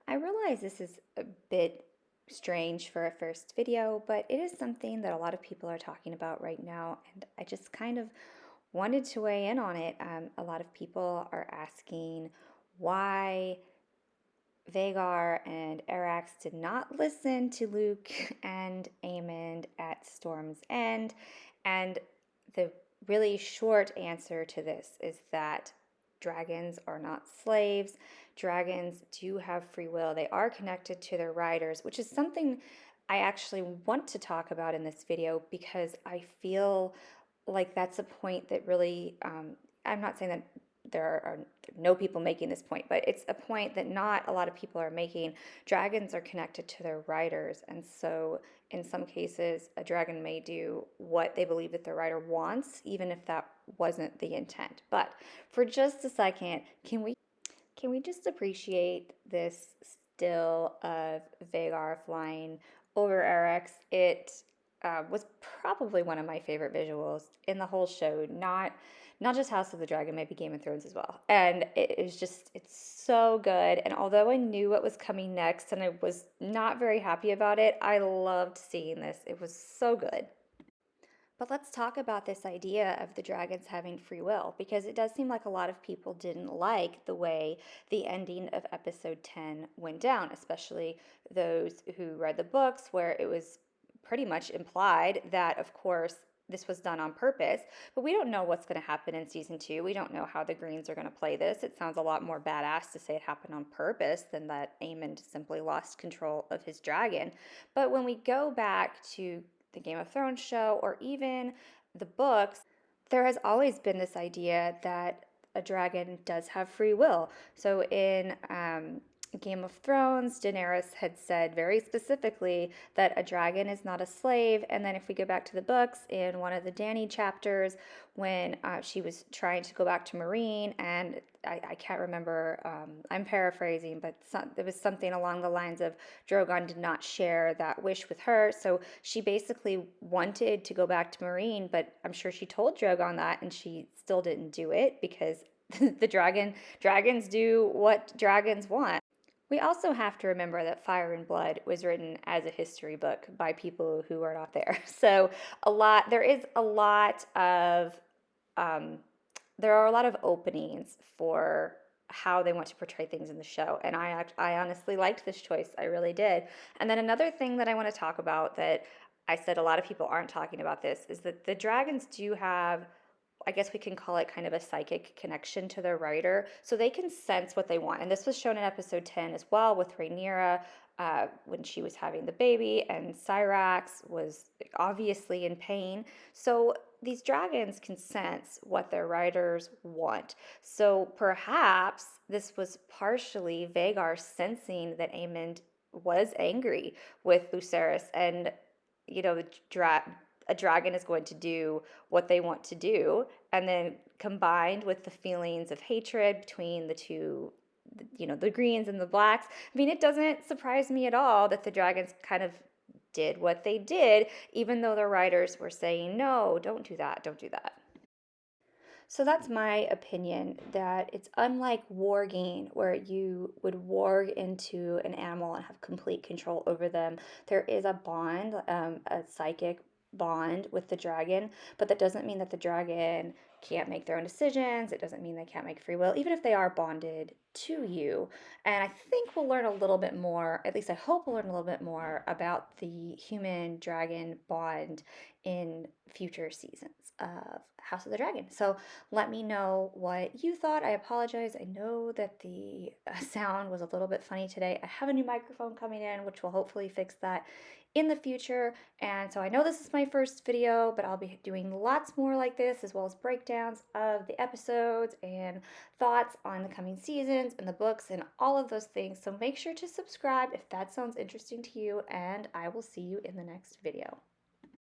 I realize this is a bit strange for a first video, but it is something that a lot of people are talking about right now, and I just kind of wanted to weigh in on it. A lot of people are asking why Vhagar and Arrax did not listen to Luke and Aemond at Storm's End, and the really short answer to this is that dragons are not slaves. Dragons do have free will. They are connected to their riders, which is something I actually want to talk about in this video because I feel like that's a point that really, I'm not saying that there are no people making this point, but it's a point that not a lot of people are making. Dragons are connected to their riders, and so in some cases, a dragon may do what they believe that their rider wants, even if that wasn't the intent. But for just a second, can we just appreciate this still of Vhagar flying over Arrax? It was probably one of my favorite visuals in the whole show. Not just House of the Dragon, maybe Game of Thrones as well. And it is just, it's so good. And although I knew what was coming next and I was not very happy about it, I loved seeing this. It was so good. But let's talk about this idea of the dragons having free will, because it does seem like a lot of people didn't like the way the ending of episode 10 went down, especially those who read the books, where it was pretty much implied that, of course, this was done on purpose. But we don't know what's going to happen in season 2. We don't know how the Greens are going to play this. It sounds a lot more badass to say it happened on purpose than that Aemond simply lost control of his dragon. But when we go back to the Game of Thrones show or even the books, there has always been this idea that a dragon does have free will. So in Game of Thrones, Daenerys had said very specifically that a dragon is not a slave. And then if we go back to the books, in one of the Dany chapters, when she was trying to go back to Meereen, and I can't remember, I'm paraphrasing, but there was something along the lines of Drogon did not share that wish with her. So she basically wanted to go back to Meereen, but I'm sure she told Drogon that, and she still didn't do it because the dragons do what dragons want. We also have to remember that Fire and Blood was written as a history book by people who are not there. So there is a lot of, there are a lot of openings for how they want to portray things in the show. And I honestly liked this choice. I really did. And then another thing that I want to talk about that I said a lot of people aren't talking about this is that the dragons do have, I guess we can call it kind of a psychic connection to their writer. So they can sense what they want. And this was shown in episode 10 as well with Rhaenyra when she was having the baby, and Syrax was obviously in pain. So these dragons can sense what their writers want. So perhaps this was partially Vhagar sensing that Aemond was angry with Lucerys, and a dragon is going to do what they want to do, and then combined with the feelings of hatred between the two, the greens and the blacks. I mean, it doesn't surprise me at all that the dragons kind of did what they did, even though the writers were saying, no, don't do that, don't do that. So that's my opinion, that it's unlike warging, where you would warg into an animal and have complete control over them. There is a bond, a psychic bond with the dragon, but that doesn't mean that the dragon can't make their own decisions. It doesn't mean they can't make free will, even if they are bonded to you. And I think we'll learn a little bit more, at least I hope we'll learn a little bit more about the human dragon bond in future seasons of House of the Dragon. So let me know what you thought. I apologize. I know that the sound was a little bit funny today. I have a new microphone coming in, which will hopefully fix that in the future. And so I know this is my first video, but I'll be doing lots more like this, as well as breakdowns of the episodes and thoughts on the coming seasons and the books and all of those things. So make sure to subscribe if that sounds interesting to you, and I will see you in the next video.